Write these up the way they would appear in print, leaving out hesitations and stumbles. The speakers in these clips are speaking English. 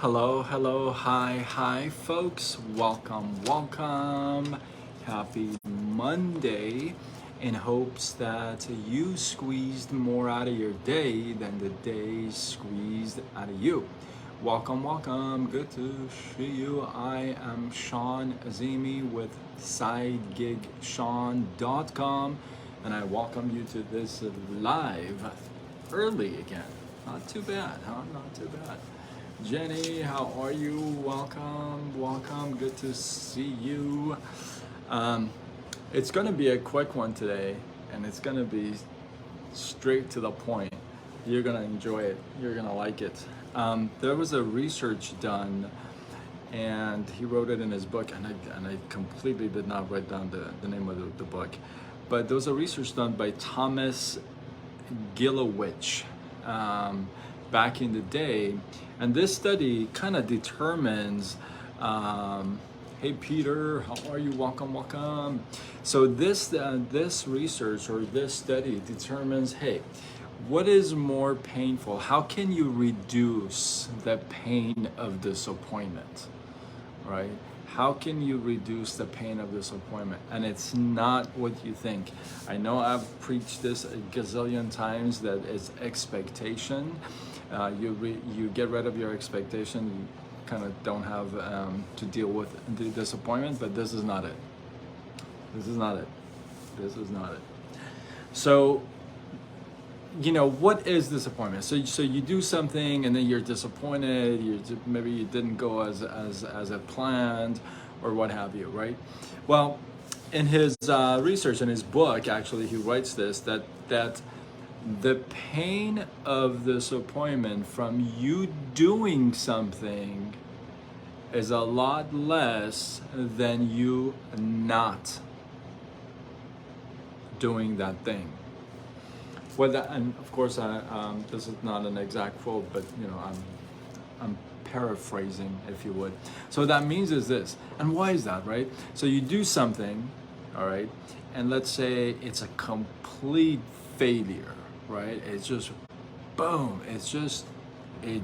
Hello, hello, hi, folks. Welcome. Happy Monday. In hopes that you squeezed more out of your day than the day squeezed out of you. Welcome. Good to see you. I am Sean Azimi with SideGigSean.com, and I welcome you to this live early again. Not too bad, huh? Not too bad. Jenny, how are you? Welcome. Good to see you. It's going to be a quick one today, and it's going to be straight to the point. You're going to enjoy it. You're going to like it. There was a research done, and he wrote it in his book, and I completely did not write down the name of the book. But there was a research done by Thomas Gilowich back in the day. And this study kind of determines, hey Peter, how are you? Welcome. So this research or this study determines, hey, what is more painful? How can you reduce the pain of disappointment, right? How can you reduce the pain of disappointment? And it's not what you think. I know I've preached this a gazillion times that it's expectation. You get rid of your expectation, you kind of don't have to deal with the disappointment, but this is not it. This is not it. So, what is disappointment? So you do something and then you're disappointed, maybe you didn't go as it planned or what have you, right? Well, in his research, in his book, actually, he writes this, that the pain of disappointment from you doing something is a lot less than you not doing that thing. And of course, this is not an exact quote, but I'm paraphrasing, if you would. So what that means is this, and why is that, right? So you do something, all right, and let's say it's a complete failure. Right? It's just boom. It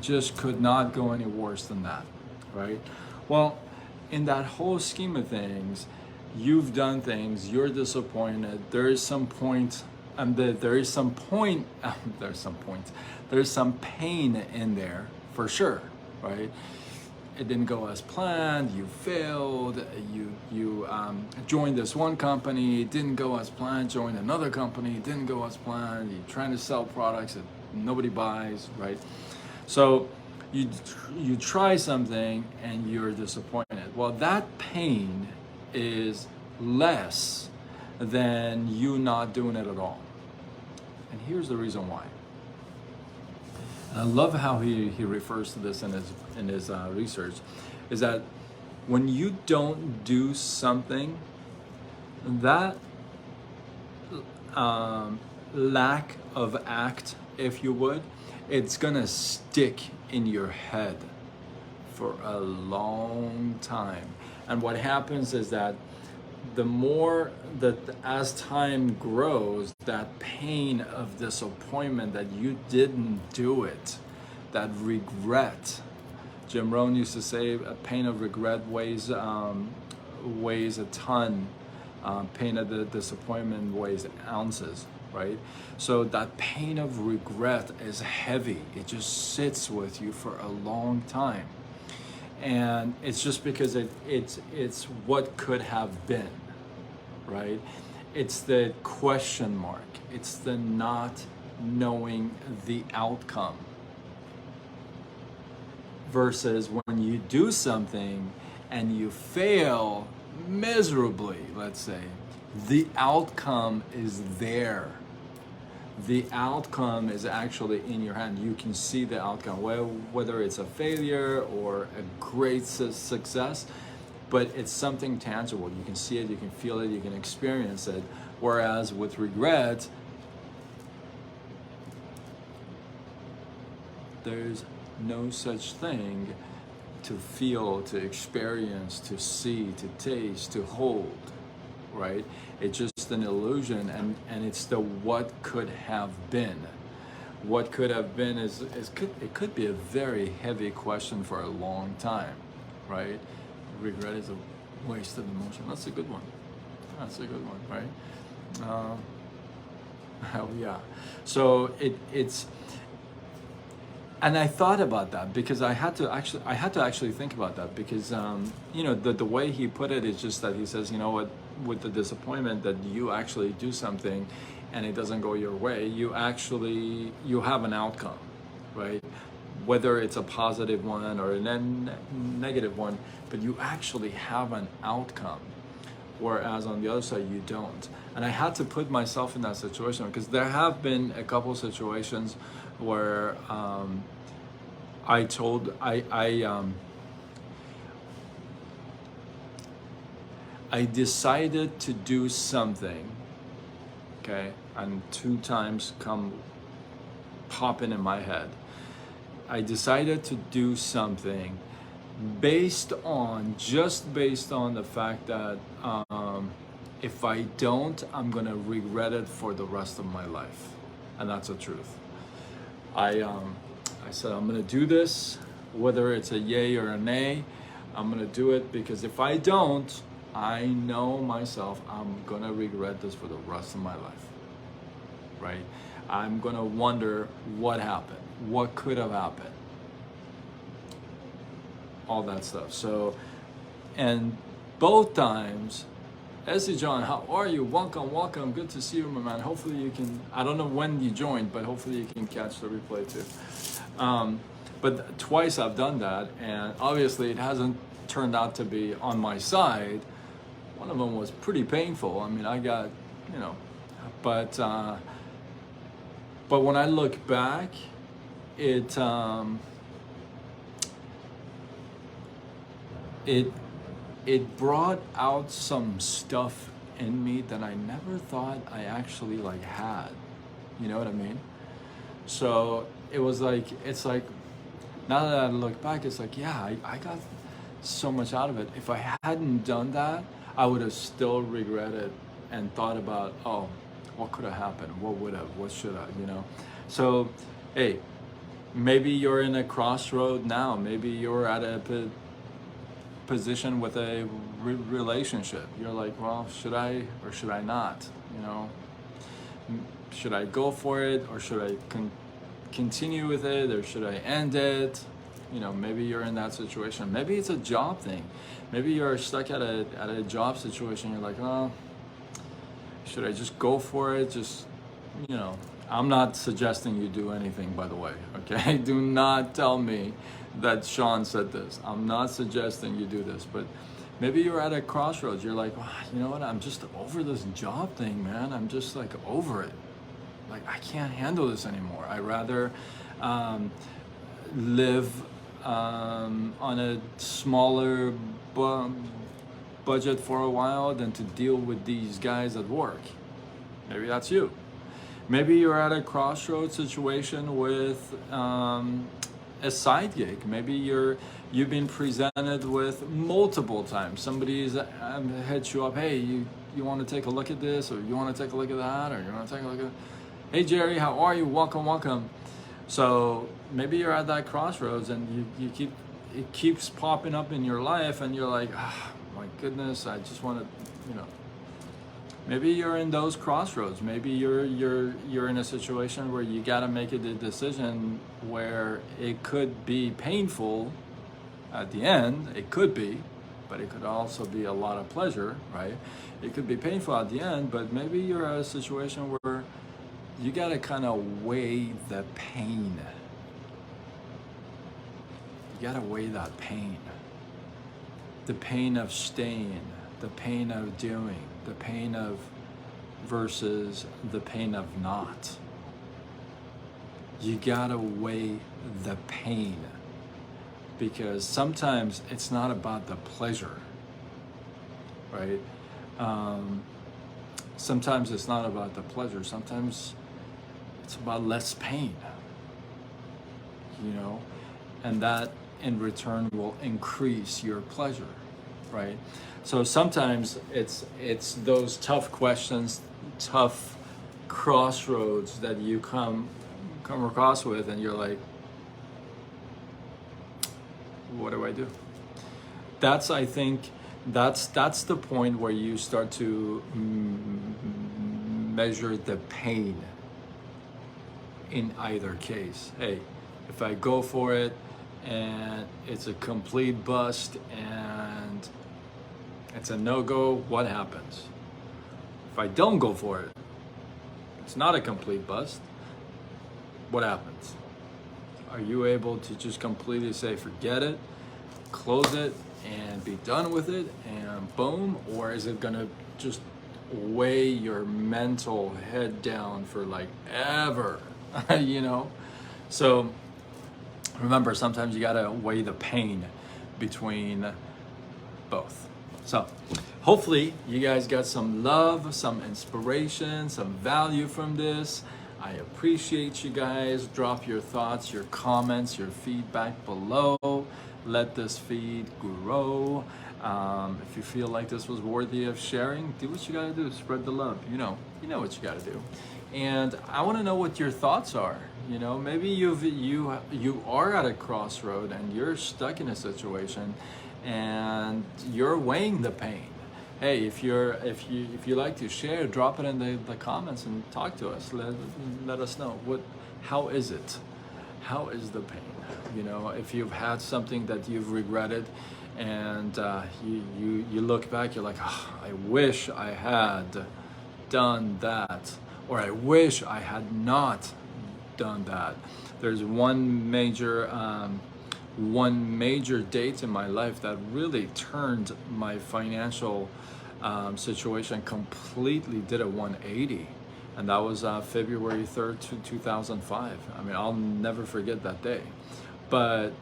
just could not go any worse than that. Right? Well, in that whole scheme of things, you've done things, you're disappointed, there's some pain in there for sure, right? It didn't go as planned, you failed, you joined this one company, it didn't go as planned, joined another company, it didn't go as planned, you're trying to sell products that nobody buys, right? So you try something and you're disappointed. Well, that pain is less than you not doing it at all. And here's the reason why. And I love how he refers to this in his research, is that when you don't do something, that lack of act, if you would, it's gonna stick in your head for a long time. And what happens is that the more that as time grows, that pain of disappointment that you didn't do it, that regret. Jim Rohn used to say a pain of regret weighs a ton. Pain of the disappointment weighs ounces, right? So that pain of regret is heavy. It just sits with you for a long time. And it's just because it's what could have been, right? It's the question mark. It's the not knowing the outcome. Versus when you do something and you fail miserably, let's say, the outcome is there. The outcome is actually in your hand. You can see the outcome, whether it's a failure or a great success, but it's something tangible. You can see it, you can feel it, you can experience it. Whereas with regret, there's no such thing to feel, to experience, to see, to taste, to hold, right? It's just an illusion, and it's the what could have been. what could have been it could be a very heavy question for a long time, right? Regret is a wasted emotion. That's a good one. That's a good one, right? Hell yeah. So it's, and I thought about that because I had to actually think about that because you know, the way he put it is just that he says, you know what, with the disappointment that you actually do something and it doesn't go your way, you have an outcome, right? Whether it's a positive one or a negative one, but you actually have an outcome. Whereas on the other side, you don't. And I had to put myself in that situation because there have been a couple situations where I decided to do something, okay, and 2 times come popping in my head. I decided to do something just based on the fact that if I don't, I'm gonna regret it for the rest of my life, and that's the truth. I said I'm gonna do this, whether it's a yay or a nay. I'm gonna do it because if I don't, I know myself, I'm gonna regret this for the rest of my life, right? I'm gonna wonder what happened, what could have happened, all that stuff. So, and both times, Essie John, how are you? Welcome. Good to see you, my man. Hopefully you can, I don't know when you joined, but hopefully you can catch the replay too. But twice I've done that, and obviously it hasn't turned out to be on my side. One of them was pretty painful. I mean, I got, you know, but when I look back, it brought out some stuff in me that I never thought I actually like had. You know what I mean? So it was like, it's like, now that I look back, it's like, yeah, I got so much out of it. If I hadn't done that, I would have still regretted and thought about, oh, what could have happened? What should I, you know? So, hey, maybe you're in a crossroad now. Maybe you're at a position with a relationship. You're like, well, should I or should I not? You know, should I go for it or should I continue with it or should I end it? You know, maybe you're in that situation. Maybe it's a job thing. Maybe you're stuck at a job situation. You're like, oh, should I just go for it? Just, you know, I'm not suggesting you do anything, by the way, okay? Do not tell me that Sean said this. I'm not suggesting you do this, but maybe you're at a crossroads. You're like, oh, you know what? I'm just over this job thing, man. I'm just like over it. Like, I can't handle this anymore. I rather live on a smaller budget for a while than to deal with these guys at work. Maybe that's you. Maybe you're at a crossroads situation with a side gig. Maybe you've been presented with multiple times. Somebody's hit you up, hey, you want to take a look at this, or you want to take a look at that, or you want to take a look at, hey Jerry, how are you? Welcome. So maybe you're at that crossroads and it keeps popping up in your life and you're like, oh, my goodness, I just want to, you know. Maybe you're in those crossroads. Maybe you're in a situation where you got to make a decision where it could be painful at the end. It could be, but it could also be a lot of pleasure, right? It could be painful at the end, but maybe you're at a situation where you got to kind of weigh the pain. You got to weigh that pain. The pain of staying, the pain of doing, the pain of versus the pain of not. You gotta weigh the pain, because sometimes it's not about the pleasure, right? Sometimes it's not about the pleasure. Sometimes it's about less pain, you know, and that in return will increase your pleasure, right? So sometimes it's those tough questions, tough crossroads that you come come across with, and you're like, what do I do? That's, I think, that's the point where you start to measure the pain in either case. Hey, if I go for it and it's a complete bust and it's a no-go, what happens? If I don't go for it, it's not a complete bust, what happens? Are you able to just completely say, forget it, close it, and be done with it, and boom? Or is it gonna just weigh your mental head down for like ever, you know? So remember, sometimes you gotta weigh the pain between both. So hopefully you guys got some love, some inspiration, some value from this. I appreciate you guys. Drop your thoughts, your comments, your feedback below. Let this feed grow. If you feel like this was worthy of sharing, do what you gotta do. Spread the love. You know what you gotta do. And I want to know what your thoughts are. You know, maybe you are at a crossroad and you're stuck in a situation, and you're weighing the pain. Hey, if you like to share, drop it in the comments and talk to us. Let us know how is it? How is the pain? You know, if you've had something that you've regretted, and you look back, you're like, oh, I wish I had done that, or I wish I had not done that. There's one major date in my life that really turned my financial situation completely, did a 180, and that was February 3rd, 2005. I mean, I'll never forget that day. But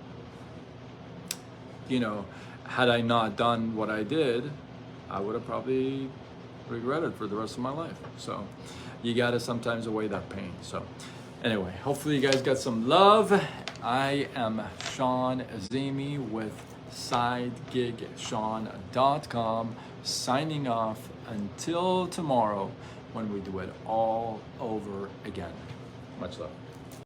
you know, had I not done what I did, I would have probably regretted for the rest of my life. So you gotta sometimes weigh that pain. So anyway, hopefully you guys got some love. I am Sean Azimi with SideGigSean.com, signing off until tomorrow when we do it all over again. Much love.